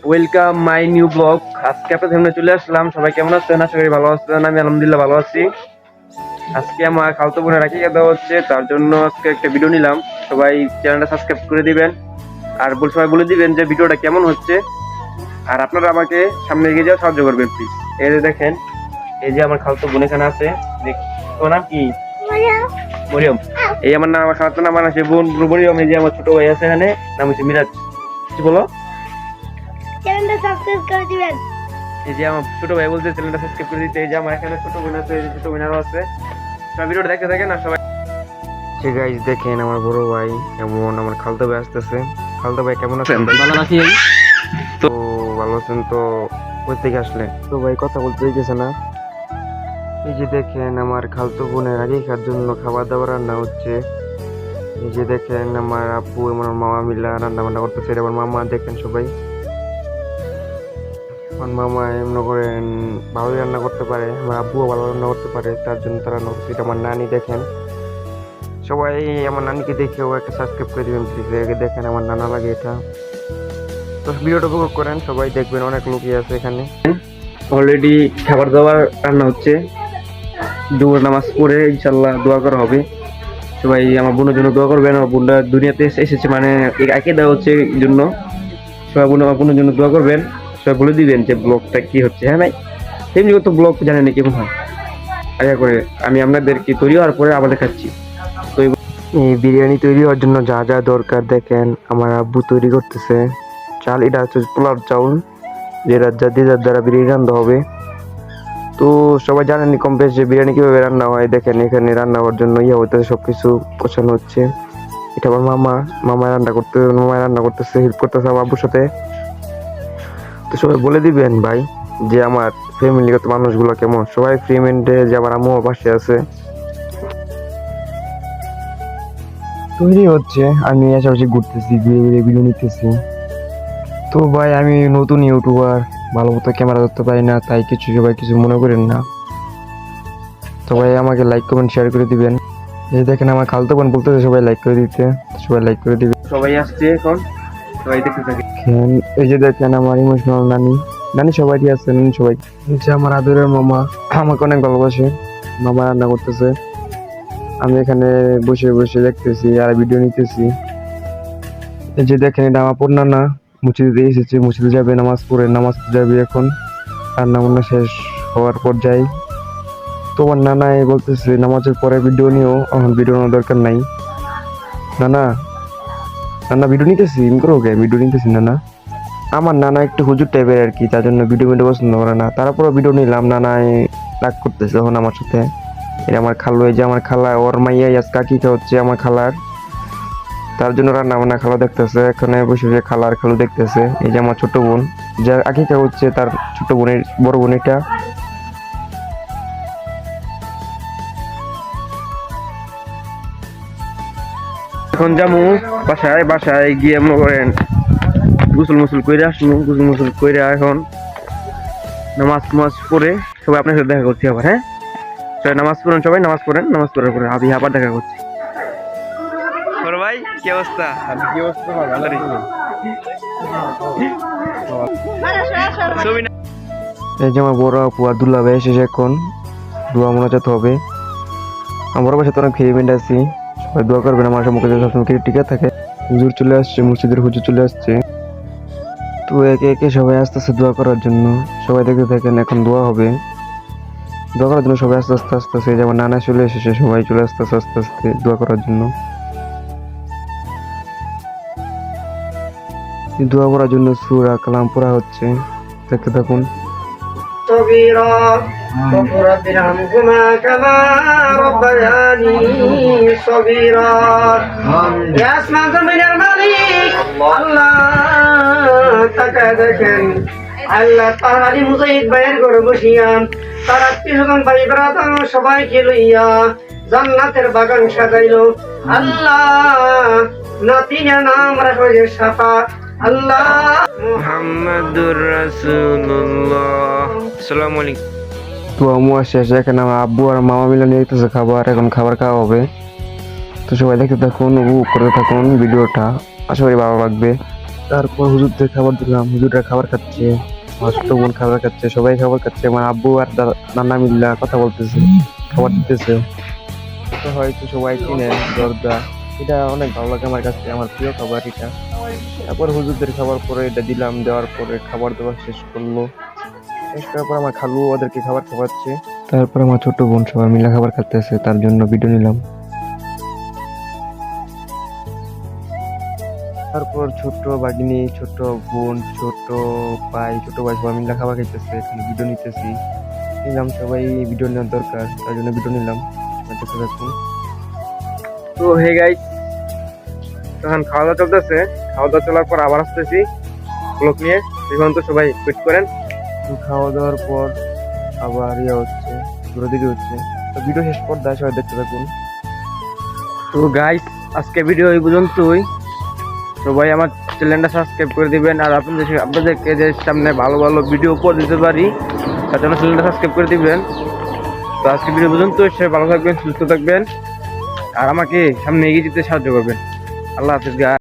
Welcome my new blog. আজকে আপনাদের সামনে চলে আসলাম। সবাই কেমন আছেন? আশা করি ভালো আছেন। আমি আলহামদুলিল্লাহ ভালো আছি। আজকে আমার খালতো বোনের রাখি দেওয়া হচ্ছে, তার জন্য আজকে একটা ভিডিও নিলাম। সবাই চ্যানেলটা সাবস্ক্রাইব করে দিবেন আর সবাই বলে দিবেন যে ভিডিওটা কেমন হচ্ছে। আর আপনারা আমাকে সামনে এগিয়ে যাওয়া সাহায্য করবেন প্লিজ। এই যে দেখেন, এই যে আমার খালতো বোন এখানে আছে। তোমার নাম কি? মরিয়ম। এই আমার নাম, আমার খালাতো নাম আছে বোন মরিয়ম। এই যে আমার ছোট ভাই আছে এখানে, নাম হচ্ছে মিরাজ। কিছু বলো। চ্যানেলটা সাবস্ক্রাইব করে দিবেন। এই যে আমার ছোট ভাই বলতে চ্যানেলটা সাবস্ক্রাইব করে দিতে। এই যে আমার এখানে ছোট বোন আছে, এই যে ছোট বোন আরো আছে। সবাই ভিডিওটা দেখতে থাকেন না সবাই। ঠিক গাইস, দেখেন আমার বড় ভাই এমন আমার খালতো ভাই আসতেছে। খালতো ভাই কেমন আছেন? ভালো আছি। তো ভালো আছেন তো? কই থেকে আসলে? তো ভাই কথা বলতে চাইতেছে না। এই যে দেখেন আমার খালতো বোনের আগে খাওয়ার জন্য খাবার দাবার রান্না হচ্ছে। এই যে দেখেন আমার আপু আমার মামা মিলা রান্না বান্না করতেছে। আমার মামা দেখেন সবাই, আমার মামা মনে করেন ভালোই রান্না করতে পারে, আমার আব্বুও ভালো রান্না করতে পারে, তার জন্য তারা রান্না করছে। এটা আমার নানি দেখেন সবাই, আমার নানিকে দেখেও একটা সাবস্ক্রাইব করে দিবেন প্লিজ। দেখেন আমার নানা লাগে এটা। তো ভিডিওটা উপভোগ করেন, সবাই দেখবেন, অনেক লোকই আছে এখানে। অলরেডি খাবার দাবার রান্না হচ্ছে। দুপুর নামাজ পড়ে ইনশাল্লাহ দোয়া করা হবে। সবাই আমার বোনের জন্য দোয়া করবেন। আমার বোনটা দুনিয়াতে এসেছে মানে একে দেওয়া হচ্ছে এই জন্য। সবাই আমার বোনের জন্য দোয়া করবেন। সবাই বলে দিবেন যে ব্লগটা কি হচ্ছে। হ্যাঁ ভাই, তেমনি তো ব্লগ জানেন না কেমন হয়। আশা করে আমি আপনাদেরকে তৈরি হওয়ার পরে আবার দেখাচ্ছি। তো এই বিরিয়ানি তৈরি হওয়ার জন্য যা যা দরকার দেখেন আমার আব্বু তৈরি করতেছে। চাল, এটা হচ্ছে পোলার চাউল, যেটা যা দিয়ে যার দ্বারা বিরিয়ানি রান্না হবে। তো সবাই জানেন কম বেশ যে বিরিয়ানি কিভাবে রান্না হয়। দেখেন এখানে রান্না হওয়ার জন্য হইতেছে, সবকিছু গোছানো হচ্ছে। এটা আমার মামা রান্না করতেছে, হেল্প করতেছে আমার আব্বুর সাথে। তো সবাই বলে দিবেন ভাই যে আমার ফ্যামিলিগত মানুষগুলো কেমন। সবাই ফ্রি মাইন্ডে, যে আমার আম্মু পাশে আছে। তৈরি হচ্ছে, আমি আশেপাশে ঘুরতেছি, ঘুরে ঘুরে ভিডিও নিতেছি। তো ভাই আমি নতুন ইউটিউবার, ভালো মতো ক্যামেরা ধরতে পারি না, তাই সবাই কিছু মনে করেন না। তো ভাই আমাকে লাইক কমেন্ট শেয়ার করে দিবেন। এই দেখেন আমার খালতো বোন বলতেছে সবাই লাইক করে দিতে, সবাই লাইক করে দিবে। সবাই আসছে এখন, সবাই দেখতে থাকে। এই যে দেখেন আমার ইমোশনাল নানি, নানি সবাই আছে, নানি সবাই। এই যে আমার আদরের মামা, আমাকে অনেক ভালোবাসে। মামা রান্না করতেছে, আমি এখানে বসে বসে দেখতেছি আর ভিডিও নিতেছি। এই যে দেখেন এটা আমার পড়না না, মসজিদে এসেছে, মসজিদে যাবে নামাজ পড়ে, নামাজ যাবে এখন। রান্না বান্না শেষ হওয়ার পর যাই। তোমার নানা বলতেছে নামাজের পরে ভিডিও নিও, এখন ভিডিও নেওয়ার দরকার নাই। নানা নানা ভিডিও নিতেছি, ভিডিও নিতেছি নানা। আমার নানা একটু হুজুর টাইপের আর কি, তার জন্য ভিডিও পছন্দ করে না। তারপরে ভিডিও নিলাম, নানায় রাগ করতেছে এখন আমার সাথে। এটা আমার খালু, এই যে আমার খালা, ওর মাইয়াই আজ কাকিটা হচ্ছে আমার খালার, তার জন্য রান্না বান্না খালা দেখতেছে। এখানে বসে বসে খালার খালু দেখতেছে। এই যে আমার ছোট বোন, যার আকিকা হচ্ছে তার ছোট বোনের বড় বোন এটা। এখন যাবো বাসায়, বাসায় গিয়ে মনে করেন গোসল করে আসবো। গোসল করে এখন নামাজ পড়ে সবাই আপনার সাথে দেখা করছি আবার। হ্যাঁ সবাই নামাজ পড়েন, সবাই নামাজ পড়েন, নামাজ পড়ার পরে আমি আবার দেখা করছি। ভাই কি অবস্থা? কি অবস্থা? ভালো রে। এই যে আমার বড় আপু আর দুল্লা ভাই এসেছে, এখন দোয়া মোনাজাত হবে। আমার বড় ভাইয়ের সাথে অনেক ফ্রি মাইন্ড আছি, সবাই দোয়া করবেন আমার সম্মুখে সবসময় টিকে থাকে। হুজুর চলে আসছে, মসজিদের হুজুর চলে আসছে। তো একে একে সবাই আসতেছে দোয়া করার জন্য। সবাই দেখতে থাকেন, এখন দোয়া হবে। দোয়া করার জন্য সবাই আস্তে আস্তে আস্তে আস্তে, যেমন নানা চলে এসেছে, সবাই চলে আসতেছে আস্তে আস্তে দোয়া করার জন্য। দোয়া করার জন্য সূরা কালাম পড়া হচ্ছে, দেখতে থাকুন। صغيرا وقل رب ارحمهما كما ربياني صغيرا يا اسماء زمين الملك الله তাকায় দেখেন আল্লাহ তার আলী মুজাহিদ ভাইয়ের ঘরে বসিয়া তার আত্মীয়স্বজন ভাই ব্রাদার সবাইকে লইয়া জান্নাতের বাগান সাজাইলো। আল্লাহ নাতিনের নাম রাখো যে সাফা। আল্লাহ মুহাম্মাদুর রাসূলুল্লাহ। আসসালামু আলাইকুম। তো আম্মু আসে, এখানে আমার আব্বু আর মামা মিলে নিয়ে যেতেছে খাবার, এখন খাবার খাওয়া হবে। তো সবাই দেখতে থাকুন, উপভোগ করতে থাকুন ভিডিওটা, আশা করি ভালো লাগবে। তারপর হুজুরদের খাবার দিলাম, হুজুররা খাবার খাচ্ছে, আমার ছোট বোন খাবার খাচ্ছে, সবাই খাবার খাচ্ছে। আমার আব্বু আর নানা মিল্লা কথা বলতেছে, খাবার দিতেছে। তো হয়তো সবাই চিনে জর্দা, এটা অনেক ভালো লাগে আমার কাছে, আমার প্রিয় খাবার এটা। তারপর হুজুরদের খাবার পরে এটা দিলাম, দেওয়ার পরে খাবার দাবার শেষ করলো। শেষ করার পর আমার খালু ওদেরকে খাবার খাওয়াচ্ছে। তারপর আমার ছোট বোন সবাই মিলে খাবার খাইতেছে, তার জন্য ভিডিও নিলাম। তারপর ছোট ভাগিনী, ছোট বোন, ছোট ভাই সবাই মিলে খাবার খাইতেছে, এখানে ভিডিও নিতেছি। নিলাম, সবাই ভিডিও নেওয়ার দরকার, তার জন্য ভিডিও নিলাম। দেখতে থাকুন। তো হে গাইস, তখন খাওয়া দাওয়া চলতেছে, খাওয়া দাওয়া চলার পর আবার আসতেছি ব্লগ নিয়ে। এখন তো সবাই ওয়েট করেন। তো খাওয়া দাওয়ার পর আবার হচ্ছে ঘুরে হচ্ছে। তো ভিডিও শেষ পর দেয়, সবাই দেখতে থাকুন। তো গাইস, আজকে ভিডিও এই পর্যন্তই। সবাই আমার চ্যানেলটা সাবস্ক্রাইব করে দিবেন, আর আপনাদেরকে যে সামনে ভালো ভালো ভিডিও উপহার দিতে পারি তার জন্য চ্যানেলটা সাবস্ক্রাইব করে দিবেন। তো আজকে ভিডিও পর্যন্ত, সবাই ভালো থাকবেন, সুস্থ থাকবেন, আর আমাকে সামনে এগিয়ে যেতে সাহায্য করবেন। আল্লাহ হাফেজ।